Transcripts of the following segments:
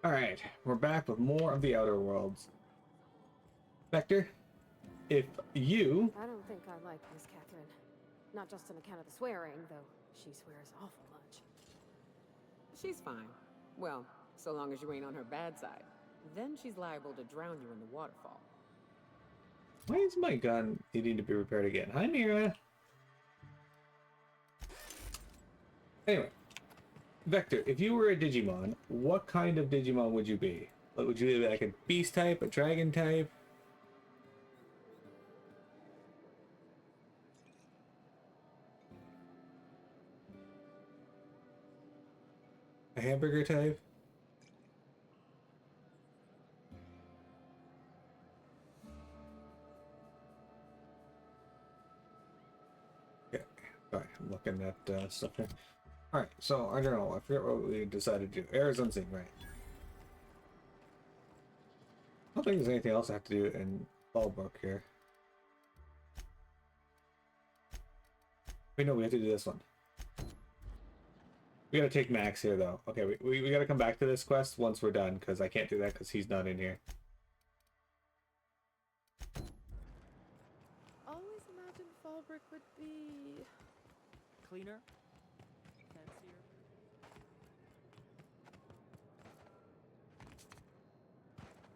Alright, we're back with more of the Outer Worlds. Vector, if you... I don't think I like Miss Catherine. Not just on account of the swearing, though she swears awful much. She's fine. Well, so long as you ain't on her bad side. Then she's liable to drown you in the waterfall. Why is my gun needing to be repaired again? Hi, Mira. Anyway, Vector, if you were a Digimon, what kind of Digimon would you be? Like, would you be like a beast type, a dragon type? A hamburger type? Yeah, sorry, I'm looking at stuff here. Alright, so I don't know, I forget what we decided to do. Air is unseen, right? I don't think there's anything else I have to do in Fallbrook here. Wait, no, we have to do this one. We gotta take Max here, though. Okay, we gotta come back to this quest once we're done, because I can't do that because he's not in here. Always imagined Fallbrook would be cleaner, fancier.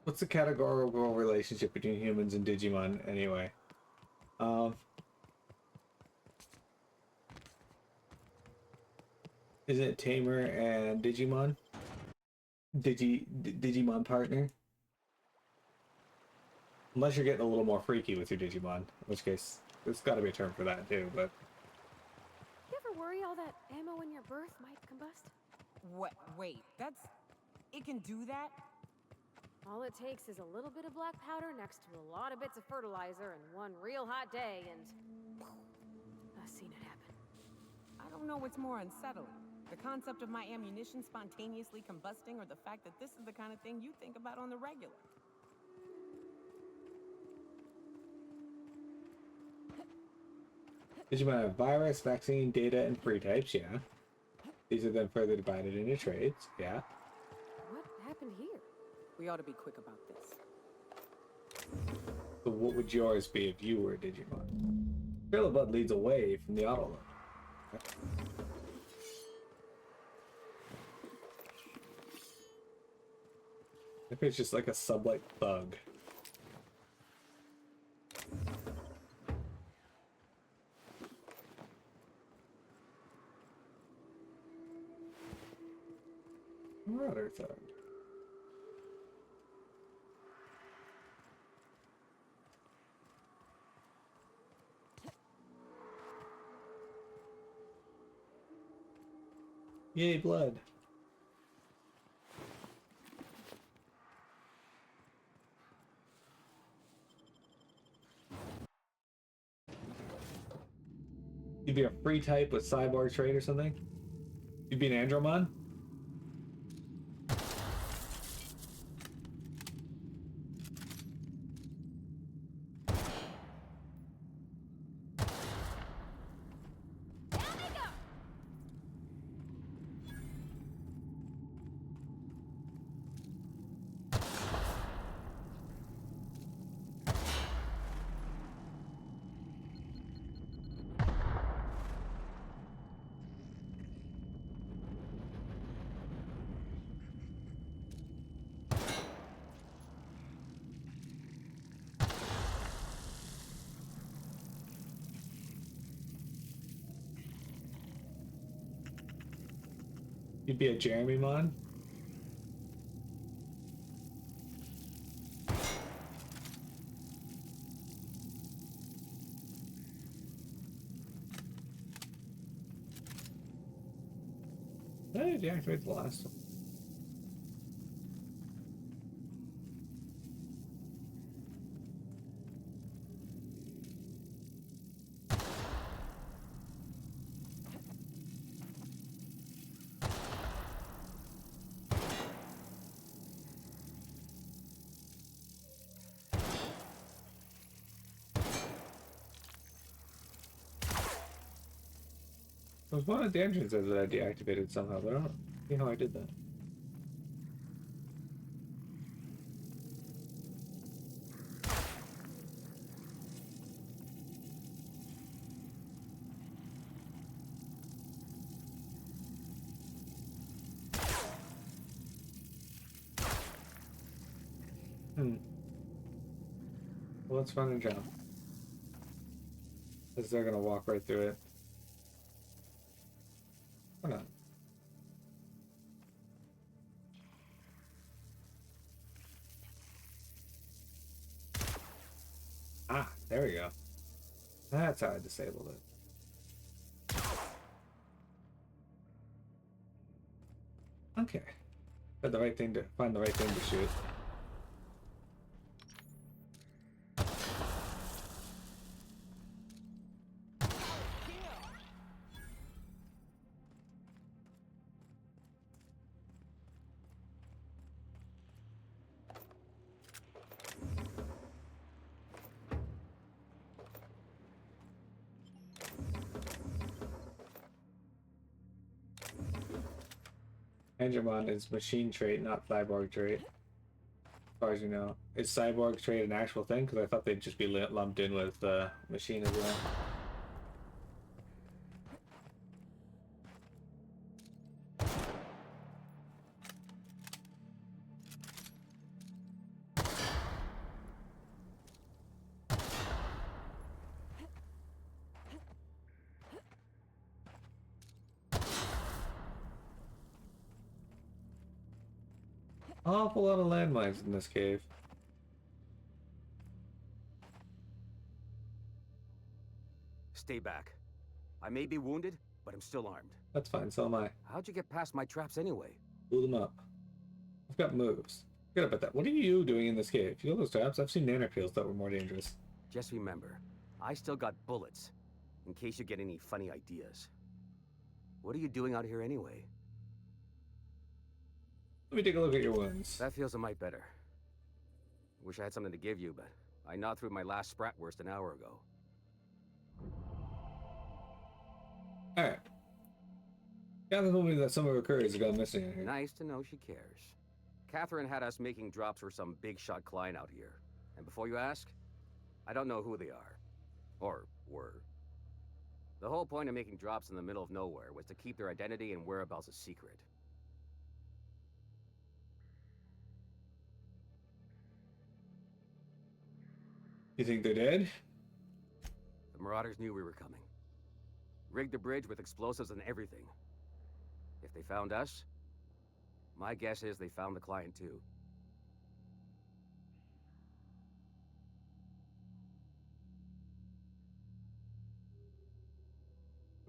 What's the categorical relationship between humans and Digimon, anyway? Is it Tamer and Digimon? Digimon partner? Unless you're getting a little more freaky with your Digimon, in which case, there's gotta be a term for that too, but... You ever worry all that ammo in your berth might combust? What? Wait, that's... It can do that? All it takes is a little bit of black powder next to a lot of bits of fertilizer and one real hot day, and... I've seen it happen. I don't know what's more unsettling. The concept of my ammunition spontaneously combusting, or the fact that this is the kind of thing you think about on the regular. Digimon have virus, vaccine, data, and free types, yeah. These are then further divided into trades, yeah. What happened here? We ought to be quick about this. So what would yours be if you were a Digimon? Trail of Blood leads away from the auto load. Okay. Maybe it's just like a sublight thug. Marauder thug. Yay, blood. You'd be a free type with cyborg trait or something? You'd be an Andromon? You'd be a Jeremy Mon? Did I deactivate the last one? There was one at the entrances that I deactivated somehow, but I don't see how I did that. Hmm. Well, let's run and jump. Because they're gonna walk right through it. Or not. Ah, there we go. That's how I disabled it. Okay. Find the right thing to shoot. Angemon is machine trait, not cyborg trait. As far as you know. Is cyborg trait an actual thing? Because I thought they'd just be lumped in with machine as well. Awful lot of landmines in this cave. Stay back. I may be wounded, but I'm still armed. That's fine, so am I. How'd you get past my traps anyway? Blew them up. I've got moves. Forget about that. What are you doing in this cave? You know those traps? I've seen nanopeels that were more dangerous. Just remember, I still got bullets, in case you get any funny ideas. What are you doing out here anyway? Let me take a look at your wounds. That feels a mite better. Wish I had something to give you, but I gnawed through my last Spratwurst an hour ago. Alright. Catherine told me that some of her couriers have gone missing in here. Nice to know she cares. Catherine had us making drops for some big shot client out here. And before you ask, I don't know who they are. Or were. The whole point of making drops in the middle of nowhere was to keep their identity and whereabouts a secret. You think they're dead? The Marauders knew we were coming. Rigged the bridge with explosives and everything. If they found us, my guess is they found the client too.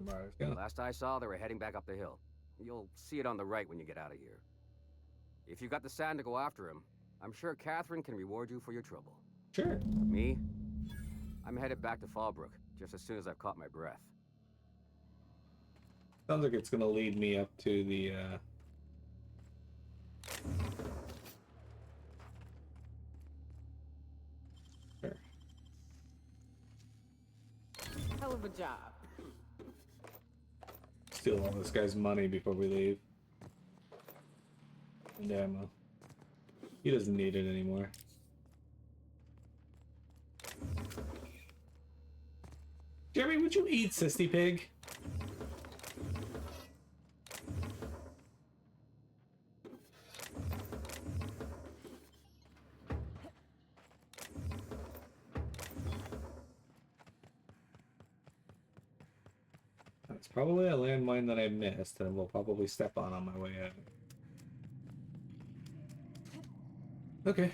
Marauders gone. Last I saw, they were heading back up the hill. You'll see it on the right when you get out of here. If you've got the sand to go after him, I'm sure Catherine can reward you for your trouble. Sure. Me? I'm headed back to Fallbrook just as soon as I've caught my breath. Sounds like it's gonna lead me up to the Sure. Hell of a job. Steal all this guy's money before we leave. And ammo. He doesn't need it anymore. Jeremy, would you eat Sissy Pig? That's probably a landmine that I missed and will probably step on my way out. Okay.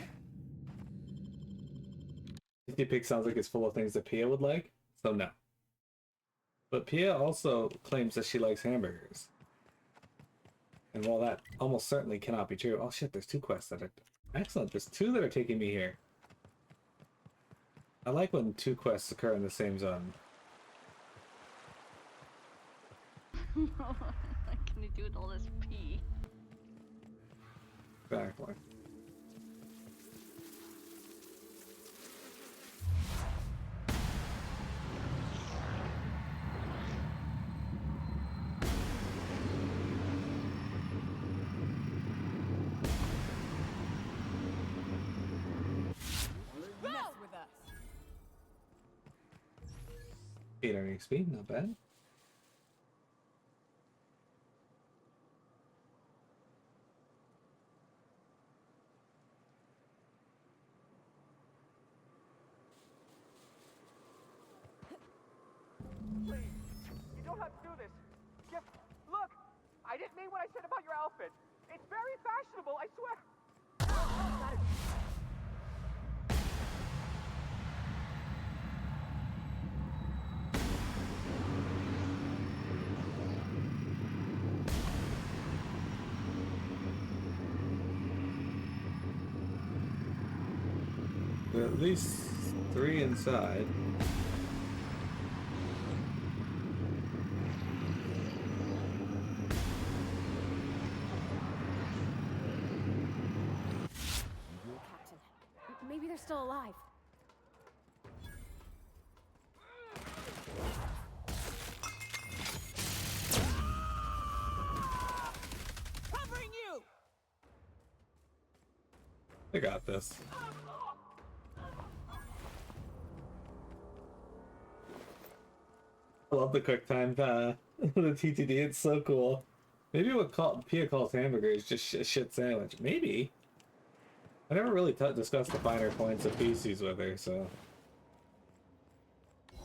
Sissy Pig sounds like it's full of things that Pia would like, so no. But Pia also claims that she likes hamburgers. And while that almost certainly cannot be true... Oh shit, there's 2 quests that are... Excellent, there's 2 that are taking me here. I like when 2 quests occur in the same zone. What can you do with all this pee? Exactly. Mess with us. 800 XP, not bad. know how to do this. Just look. I didn't mean what I said about your outfit. It's very fashionable, I swear. Got it. There are at least 3 inside. Captain, maybe they're still alive. Covering you! I got this. I love the quick time the TTD. It's so cool. Maybe what Pia calls hamburger is just a shit sandwich. Maybe. I never really discussed the finer points of feces with her, so. I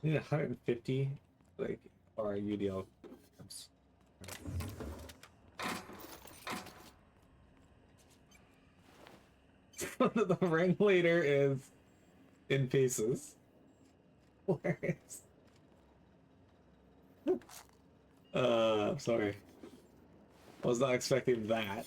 need 150 like or UDL. The ringleader is in pieces. Hilarious. I'm sorry. I was not expecting that.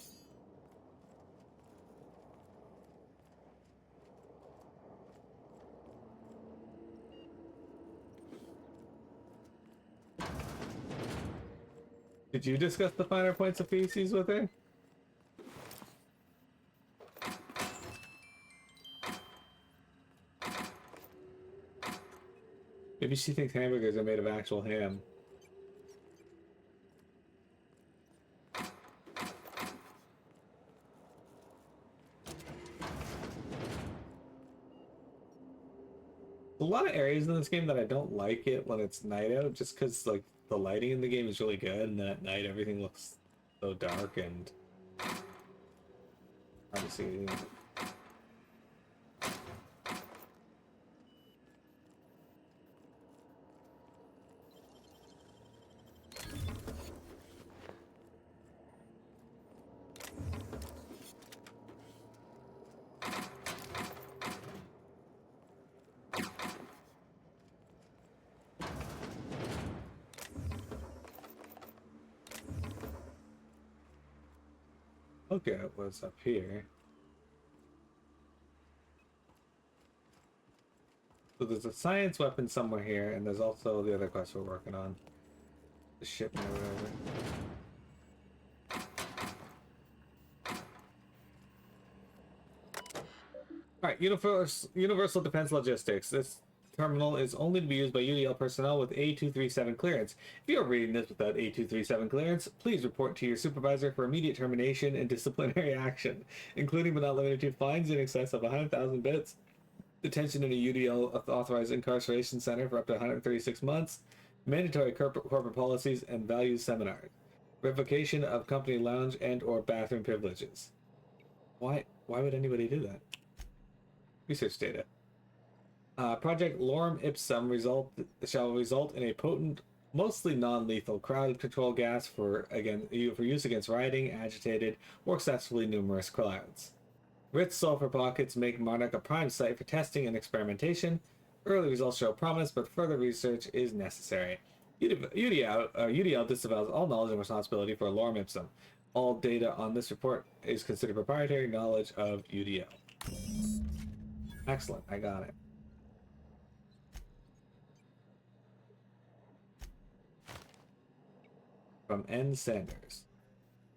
Did you discuss the finer points of feces with her? Maybe she thinks hamburgers are made of actual ham. A lot of areas in this game that I don't like it when it's night out, just because like the lighting in the game is really good, and then at night everything looks so dark and hard to see. Okay, it was up here. So there's a science weapon somewhere here, and there's also the other quest we're working on. The shipment or whatever. Alright, Universal Defense Logistics. This terminal is only to be used by UDL personnel with A237 clearance. If you are reading this without A237 clearance, please report to your supervisor for immediate termination and disciplinary action, including but not limited to fines in excess of 100,000 bits, detention in a UDL authorized incarceration center for up to 136 months, mandatory corporate policies and values seminars, revocation of company lounge and or bathroom privileges. Why would anybody do that? Research data. Project Lorem Ipsum shall result in a potent, mostly non-lethal crowd control gas for use against rioting, agitated, or excessively numerous crowds. Rich sulfur pockets make Monarch a prime site for testing and experimentation. Early results show promise, but further research is necessary. UDL disavows all knowledge and responsibility for Lorem Ipsum. All data on this report is considered proprietary knowledge of UDL. Excellent, I got it. From N. Sanders.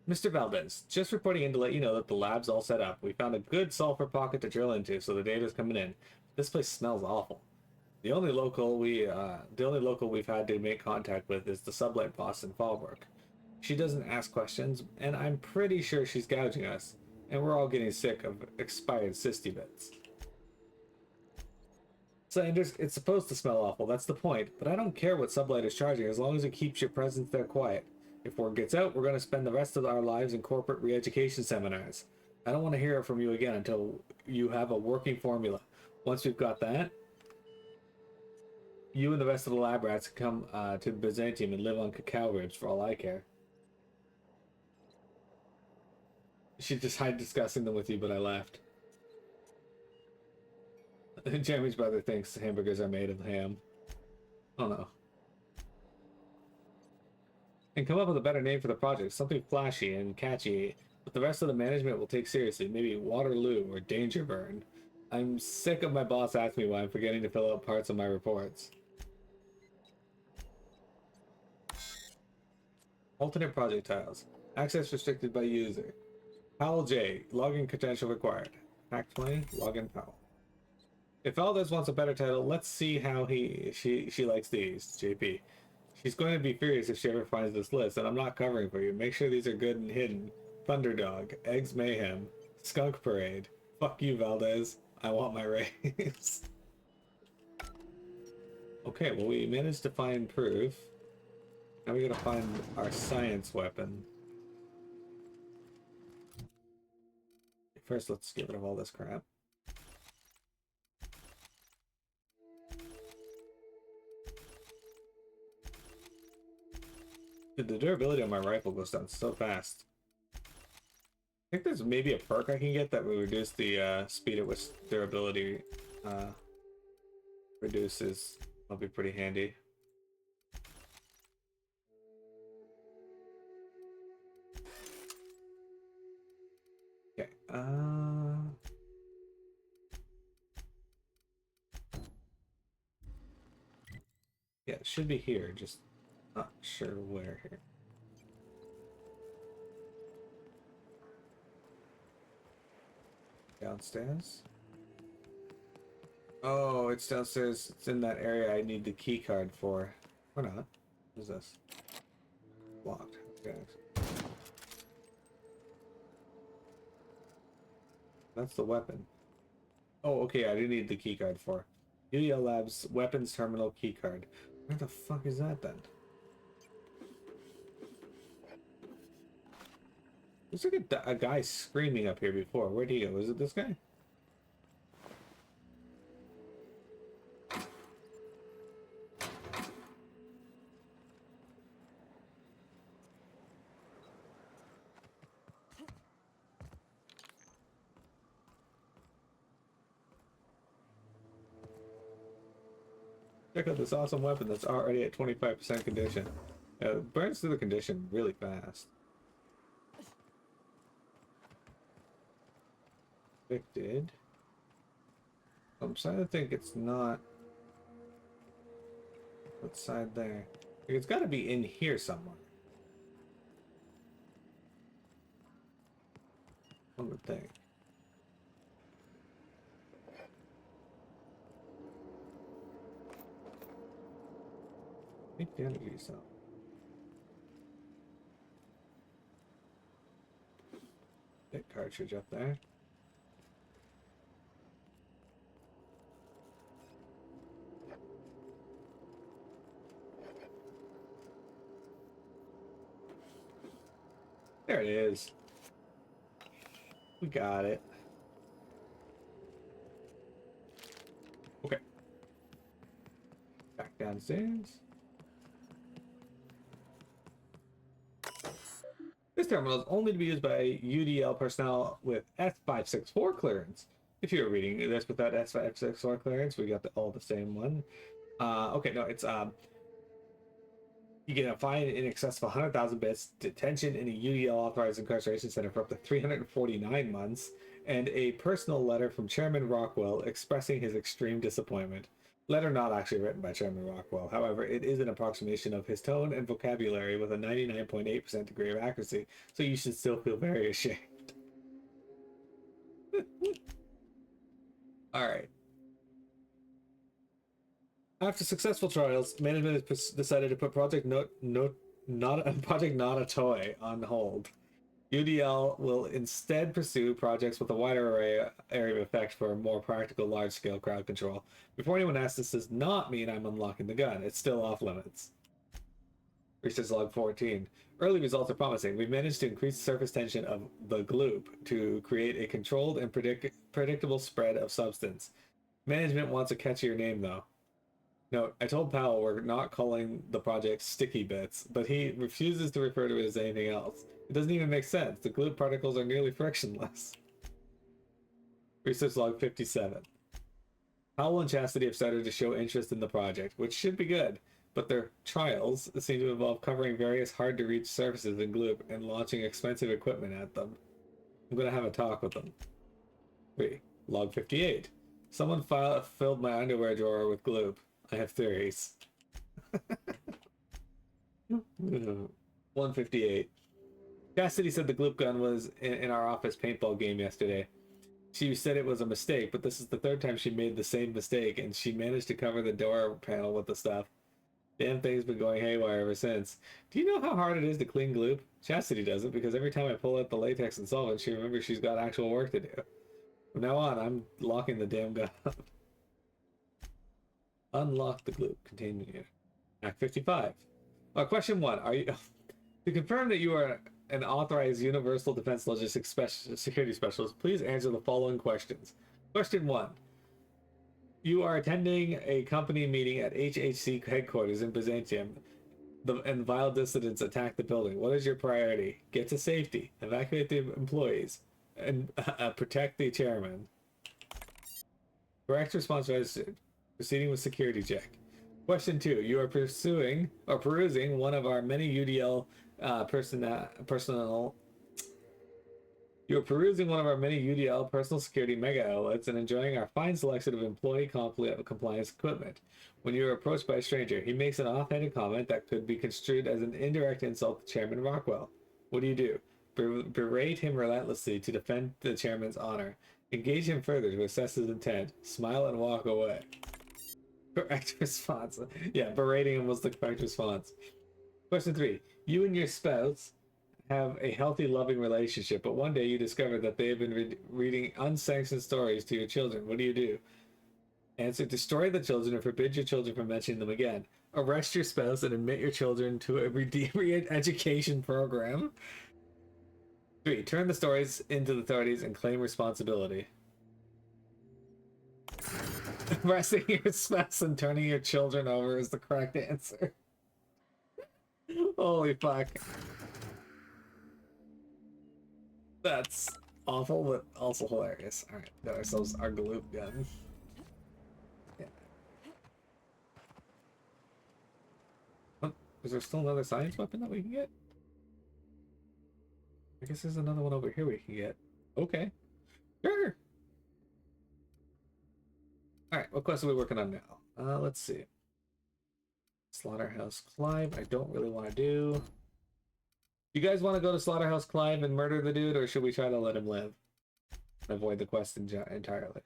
Mr. Valdez, just reporting in to let you know that the lab's all set up. We found a good sulfur pocket to drill into, so the data's coming in. This place smells awful. The only local we've had to make contact with is the sublight boss in Fallbrook. She doesn't ask questions, and I'm pretty sure she's gouging us, and we're all getting sick of expired cysty bits. Sanders, it's supposed to smell awful, that's the point, but I don't care what sublight is charging as long as it keeps your presence there quiet. If word gets out, we're going to spend the rest of our lives in corporate re-education seminars. I don't want to hear from you again until you have a working formula. Once we've got that, You and the rest of the lab rats can come to Byzantium and live on cacao ribs for all I care. She just tried discussing them with you, but I left. Jeremy's brother thinks hamburgers are made of ham. Oh no. And come up with a better name for the project, something flashy and catchy, but the rest of the management will take seriously. Maybe Waterloo or Danger Burn. I'm sick of my boss asking me why I'm forgetting to fill out parts of my reports. Alternate project tiles. Access restricted by user. Powell J. Login credential required. Act 20. Login Powell. If Valdez wants a better title, let's see how she likes these. JP. She's going to be furious if she ever finds this list, and I'm not covering for you. Make sure these are good and hidden. Thunderdog. Eggs Mayhem. Skunk Parade. Fuck you, Valdez. I want my raise. Okay, well, we managed to find proof. Now we gotta find our science weapon. First, let's get rid of all this crap. Dude, the durability on my rifle goes down so fast. I think there's maybe a perk I can get that will reduce the speed at which durability reduces. That'll be pretty handy. Okay. Yeah, it should be here. Just not sure where here. Downstairs? Oh, it's downstairs. It's in that area I need the key card for. Or not. What is this? Locked. Okay. That's the weapon. Oh, okay, I didn't need the key card for. UEL Labs weapons terminal key card. Where the fuck is that then? There's like a guy screaming up here before. Where'd he go? Was it this guy? Check out this awesome weapon that's already at 25% condition. It burns through the condition really fast. Convicted. I'm starting to think it's not. What side there? It's got to be in here somewhere. One would think. Take the energy cell. That cartridge up there. There it is. We got it. Okay. Back downstairs. This terminal is only to be used by UDL personnel with S564 clearance. If you're reading this without S564 clearance, we got all the same one. Okay, no, it's you get a fine in excess of 100,000 bits, detention in a UDL authorized incarceration center for up to 349 months, and a personal letter from Chairman Rockwell expressing his extreme disappointment. Letter not actually written by Chairman Rockwell. However, it is an approximation of his tone and vocabulary with a 99.8% degree of accuracy, so you should still feel very ashamed. Alright. After successful trials, management has decided to put Project Not a Toy on hold. UDL will instead pursue projects with a wider area of effect for more practical large-scale crowd control. Before anyone asks, this does not mean I'm unlocking the gun. It's still off limits. Research log 14. Early results are promising. We've managed to increase the surface tension of the gloop to create a controlled and predictable spread of substance. Management wants a catchier name, though. Note, I told Powell we're not calling the project sticky bits, but he refuses to refer to it as anything else. It doesn't even make sense. The glue particles are nearly frictionless. Research log 57. Powell and Chastity have started to show interest in the project, which should be good, but their trials seem to involve covering various hard-to-reach surfaces in glue and launching expensive equipment at them. I'm going to have a talk with them. 3. Log 58. Someone filled my underwear drawer with glue. I have theories. 158. Cassidy said the gloop gun was in our office paintball game yesterday. She said it was a mistake, but this is the third time she made the same mistake, and she managed to cover the door panel with the stuff. Damn thing's been going haywire ever since. Do you know how hard it is to clean gloop? Chastity doesn't, because every time I pull out the latex and solvent, she remembers she's got actual work to do. From now on, I'm locking the damn gun up. Unlock the gloop. Continue. Act 55. Question 1. Are you... To confirm that you are an authorized Universal Defense Logistics Security Specialist, please answer the following questions. Question 1. You are attending a company meeting at HHC headquarters in Byzantium, and vile dissidents attack the building. What is your priority? Get to safety, evacuate the employees, and protect the chairman. Correct response registered. Proceeding with security check. Question 2. You are perusing one of our many UDL personal. You are perusing one of our many UDL personal security mega outlets and enjoying our fine selection of employee compliance equipment. When you are approached by a stranger, he makes an offhanded comment that could be construed as an indirect insult to Chairman Rockwell. What do? Berate him relentlessly to defend the chairman's honor. Engage him further to assess his intent. Smile and walk away. Correct response. Yeah, berating him was the correct response. Question 3. You and your spouse have a healthy, loving relationship, but one day you discover that they have been reading unsanctioned stories to your children. What do? Answer. Destroy the children or forbid your children from mentioning them again. Arrest your spouse and admit your children to a re-education program. 3. Turn the stories into the authorities and claim responsibility. Arresting your spouse and turning your children over is the correct answer. Holy fuck. That's awful, but also hilarious. Alright, got ourselves our gloop gun. Yeah. Oh, is there still another science weapon that we can get? I guess there's another one over here we can get. Okay. Sure. Alright, what quest are we working on now? Let's see. Slaughterhouse Clive, I don't really want to do. You guys want to go to Slaughterhouse Clive and murder the dude, or should we try to let him live? And avoid the quest entirely.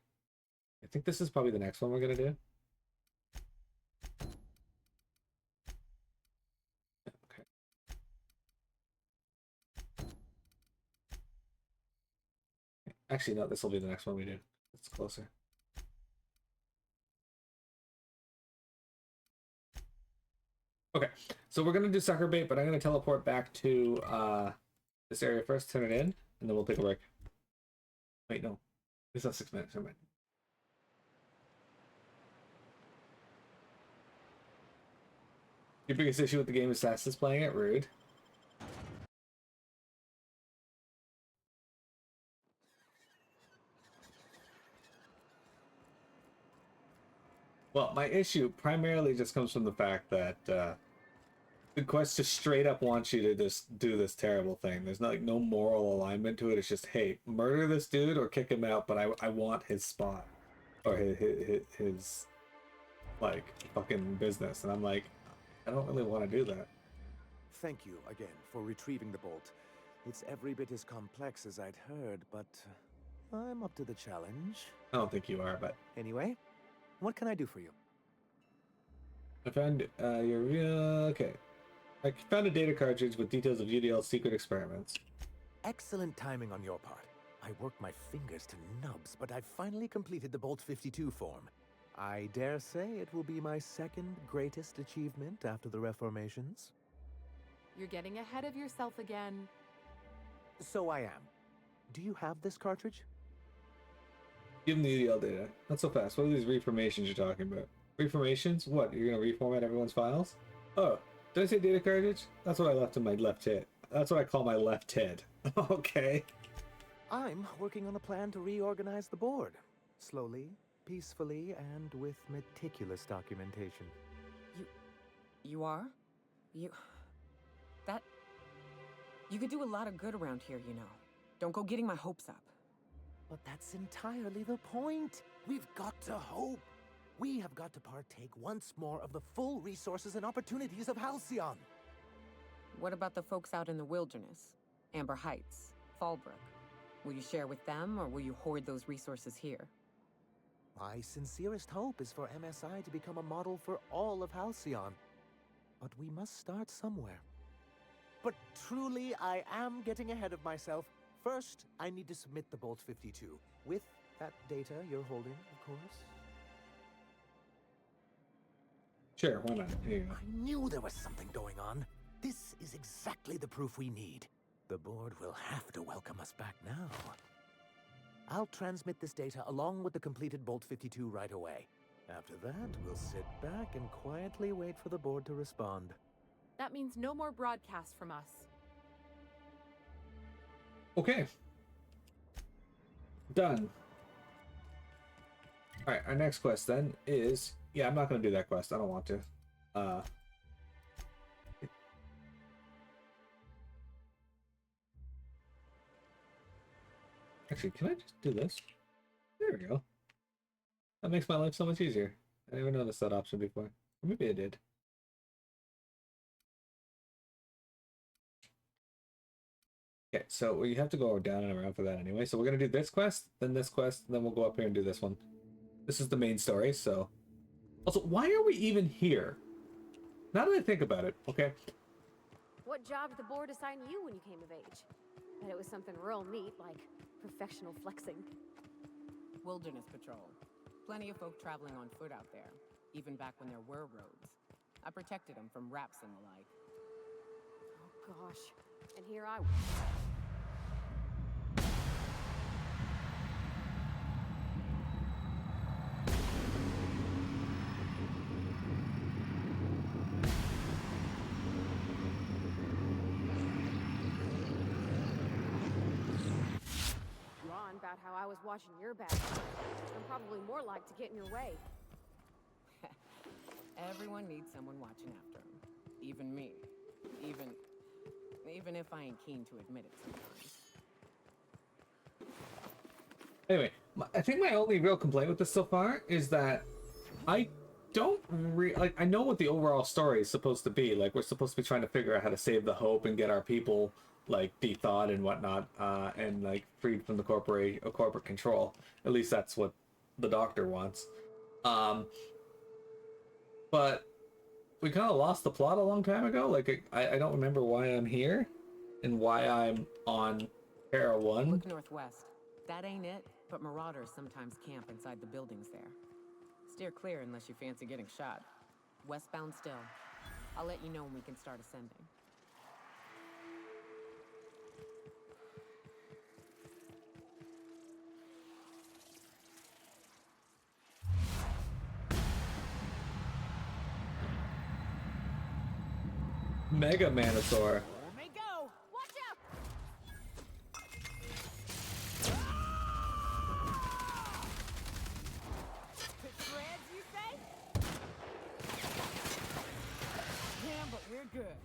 I think this is probably the next one we're going to do. Okay. Actually, no, this will be the next one we do. It's closer. Okay, so we're going to do sucker bait, but I'm going to teleport back to this area first, turn it in, and then we'll take a break. Wait, no. It's not 6 minutes, never mind. Your biggest issue with the game is Sass is playing it? Rude. Well, my issue primarily just comes from the fact that the quest just straight up wants you to just do this terrible thing. There's like no moral alignment to it. It's just, hey, murder this dude or kick him out, but I want his spot or his like fucking business. And I'm like, I don't really want to do that. Thank you again for retrieving the bolt. It's every bit as complex as I'd heard, but I'm up to the challenge. I don't think you are, but anyway, what can I do for you? I found okay. I found a data cartridge with details of UDL's secret experiments. Excellent timing on your part. I worked my fingers to nubs, but I've finally completed the Bolt 52 form. I dare say it will be my second greatest achievement after the Reformations. You're getting ahead of yourself again. So I am. Do you have this cartridge? Give him the UDL data. Not so fast. What are these reformations you're talking about? Reformations? What? You're gonna reformat everyone's files? Oh, did I say data cartridge? That's what I left in my left hit. That's what I call my left head. Okay. I'm working on a plan to reorganize the board. Slowly, peacefully, and with meticulous documentation. You are? That... You could do a lot of good around here, you know. Don't go getting my hopes up. But that's entirely the point. We've got to hope. We have got to partake once more of the full resources and opportunities of Halcyon. What about the folks out in the wilderness? Amber Heights, Fallbrook. Will you share with them, or will you hoard those resources here? My sincerest hope is for MSI to become a model for all of Halcyon. But we must start somewhere. But truly, I am getting ahead of myself. First, I need to submit the Bolt 52, with that data you're holding, of course. Sure, why not? Here you go. I knew there was something going on. This is exactly the proof we need. The board will have to welcome us back now. I'll transmit this data along with the completed Bolt 52 right away. After that, we'll sit back and quietly wait for the board to respond. That means no more broadcasts from us. Okay. Done. Alright, our next quest then is... Yeah, I'm not going to do that quest. I don't want to. Actually, can I just do this? There we go. That makes my life so much easier. I never noticed that option before. Or maybe I did. Okay, so we have to go down and around for that anyway. So we're going to do this quest, then we'll go up here and do this one. This is the main story, so... Also, why are we even here? Now that I think about it, okay? What job did the board assign you when you came of age? Bet it was something real neat, like professional flexing. Wilderness patrol. Plenty of folk traveling on foot out there, even back when there were roads. I protected them from raps and the like. Oh gosh. And here I was. Drawn about how I was watching your back. I'm probably more like to get in your way. Everyone needs someone watching after them. Even me. Even if I ain't keen to admit it sometimes. Anyway, I think my only real complaint with this so far is that I don't like. I know what the overall story is supposed to be. Like, we're supposed to be trying to figure out how to save the Hope and get our people like de-thawed and whatnot, and like freed from the corporate control. At least that's what the Doctor wants. But we kind of lost the plot a long time ago. Like, I don't remember why I'm here and why I'm on Terra 1. Look northwest. That ain't it, but marauders sometimes camp inside the buildings there. Steer clear unless you fancy getting shot. Westbound still. I'll let you know when we can start ascending. Mega Manosaur. There may go! Watch out! To shreds, you say? Yeah, but we're good.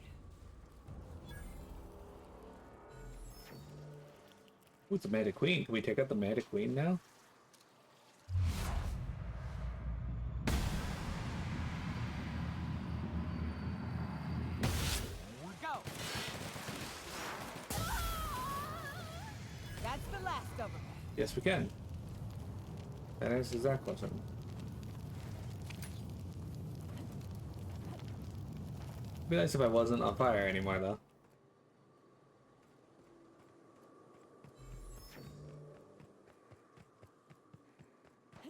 Ooh, it's a Meta Queen. Can we take out the Meta Queen now? That's the last of them. Yes, we can. That answers that question. It'd be nice if I wasn't on fire anymore, though.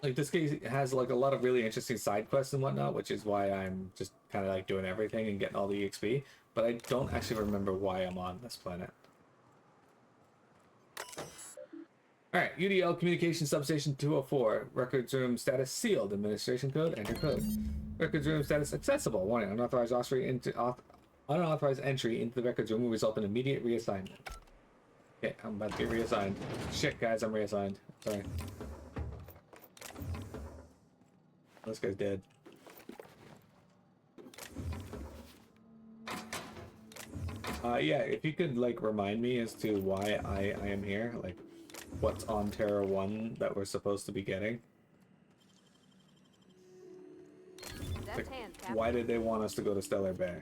Like, this game has like a lot of really interesting side quests and whatnot, which is why I'm just kind of like doing everything and getting all the EXP. But I don't actually remember why I'm on this planet. Alright, UDL Communication Substation 204. Records room status sealed. Administration code, enter code. Records room status accessible. Warning, unauthorized entry into the records room will result in immediate reassignment. Okay, I'm about to get reassigned. Shit, guys, I'm reassigned. Sorry. This guy's dead. Yeah, if you could, like, remind me as to why I am here, like, what's on Terra 1 that we're supposed to be getting. Like, why did they want us to go to Stellar Bay?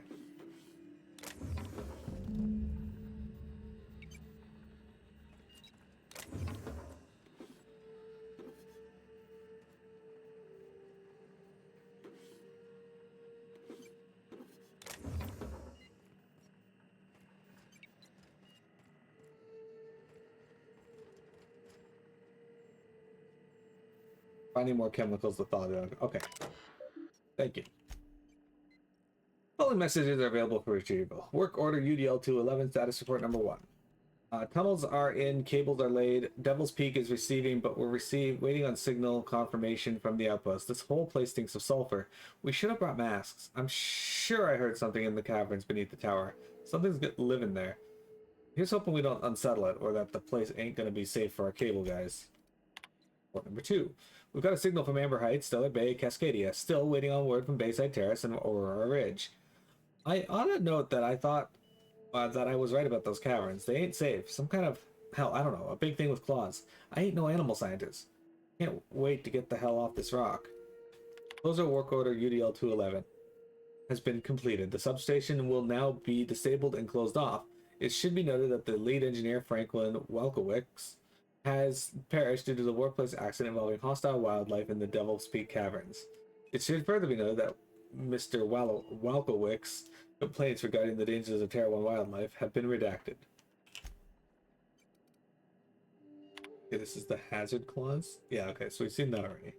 Finding more chemicals to thaw down. Okay. Thank you. Following messages are available for retrieval. Work order UDL 211, status report number 1. Tunnels are in, cables are laid. Devil's Peak is receiving, but we're waiting on signal confirmation from the outpost. This whole place stinks of sulfur. We should have brought masks. I'm sure I heard something in the caverns beneath the tower. Something's living there. Here's hoping we don't unsettle it, or that the place ain't gonna be safe for our cable guys. Report number 2. We've got a signal from Amber Heights, Stellar Bay, Cascadia. Still waiting on word from Bayside Terrace and Aurora Ridge. I ought to note that I thought that I was right about those caverns. They ain't safe. Some kind of, hell, I don't know, a big thing with claws. I ain't no animal scientist. Can't wait to get the hell off this rock. Closer work order UDL 211 has been completed. The substation will now be disabled and closed off. It should be noted that the lead engineer, Franklin Welkowicz, has perished due to the workplace accident involving hostile wildlife in the Devil's Peak Caverns. It should further be noted that Mr. Welkowicz complaints regarding the dangers of Terra 1 wildlife have been redacted. Okay, this is the hazard clause? Yeah, okay, so we've seen that already.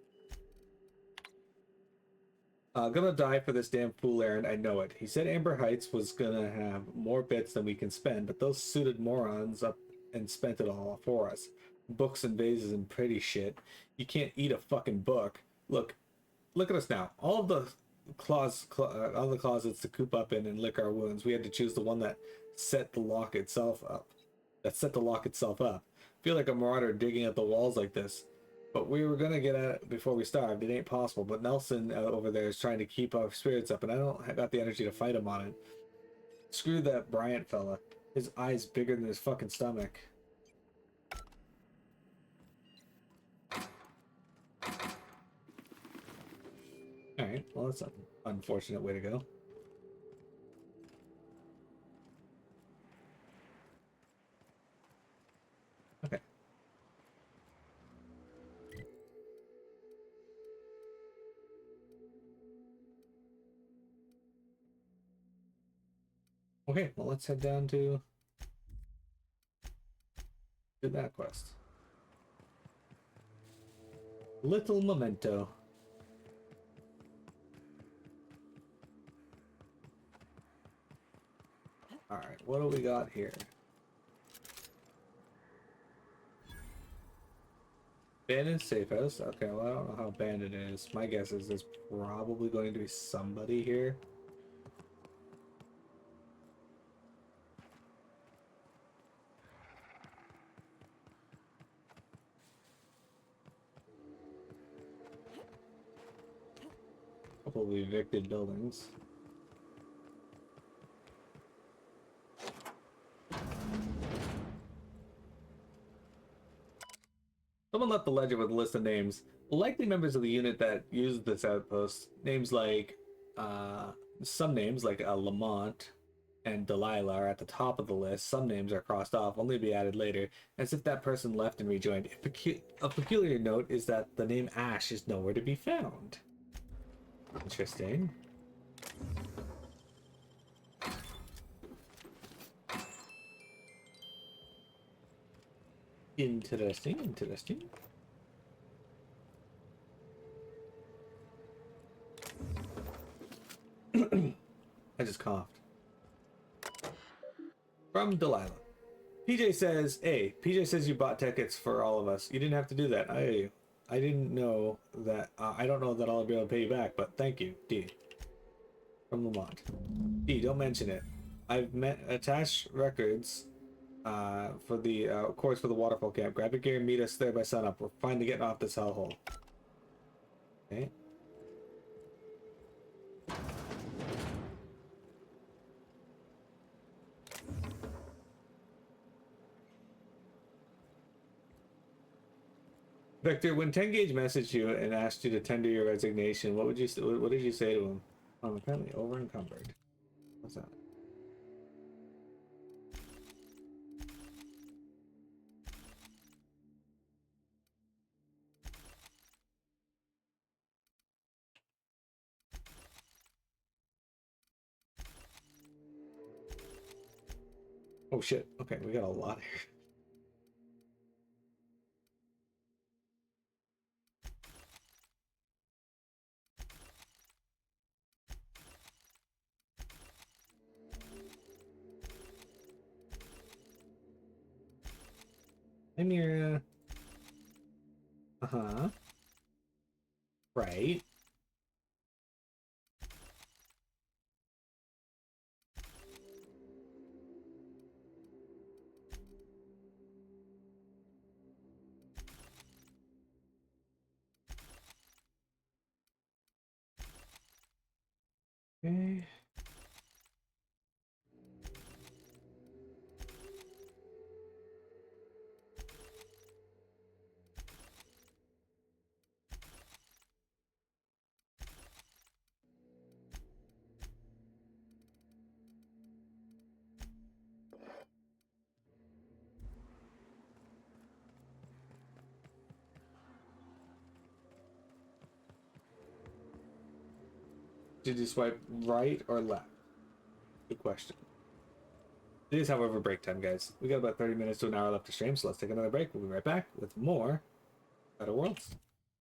Gonna die for this damn fool errand, I know it. He said Amber Heights was gonna have more bits than we can spend, but those suited morons up and spent it all for us. Books and vases and pretty shit. You can't eat a fucking book. Look at us now. All the closets to coop up in and lick our wounds. We had to choose the one that set the lock itself up. Feel like a marauder digging at the walls like this. But we were gonna get at it before we starved. It ain't possible. But Nelson over there is trying to keep our spirits up, and I don't got the energy to fight him on it. Screw that Bryant fella. His eye's bigger than his fucking stomach. Alright, well that's an unfortunate way to go. Okay. Okay, well let's head down to that quest. Little memento. Alright, what do we got here? Abandoned safe house. Okay, well I don't know how abandoned it is. My guess is there's probably going to be somebody here. Couple of evicted buildings. Someone left the ledger with a list of names. Likely members of the unit that used this outpost. Names like, some names like Lamont and Delilah are at the top of the list. Some names are crossed off, only to be added later, as if that person left and rejoined. A peculiar note is that the name Ash is nowhere to be found. Interesting. Interesting. I just coughed. From Delilah. PJ says, hey, PJ says you bought tickets for all of us. You didn't have to do that. I didn't know that. I don't know that I'll be able to pay you back, but thank you, D. From Lamont. D, don't mention it. I've attached records for the course for the waterfall camp. Grab your gear and meet us there by sunup. We're finally getting off this hellhole. Okay. Victor, when 10 Gauge messaged you and asked you to tender your resignation, what did you say to him? I'm apparently over encumbered. What's that? Oh shit. Okay, we got a lot here. I'm here. Uh-huh. Right. Okay. Did you swipe right or left? Good question. It is, however, break time, guys. We got about 30 minutes to an hour left to stream, so let's take another break. We'll be right back with more Better Worlds.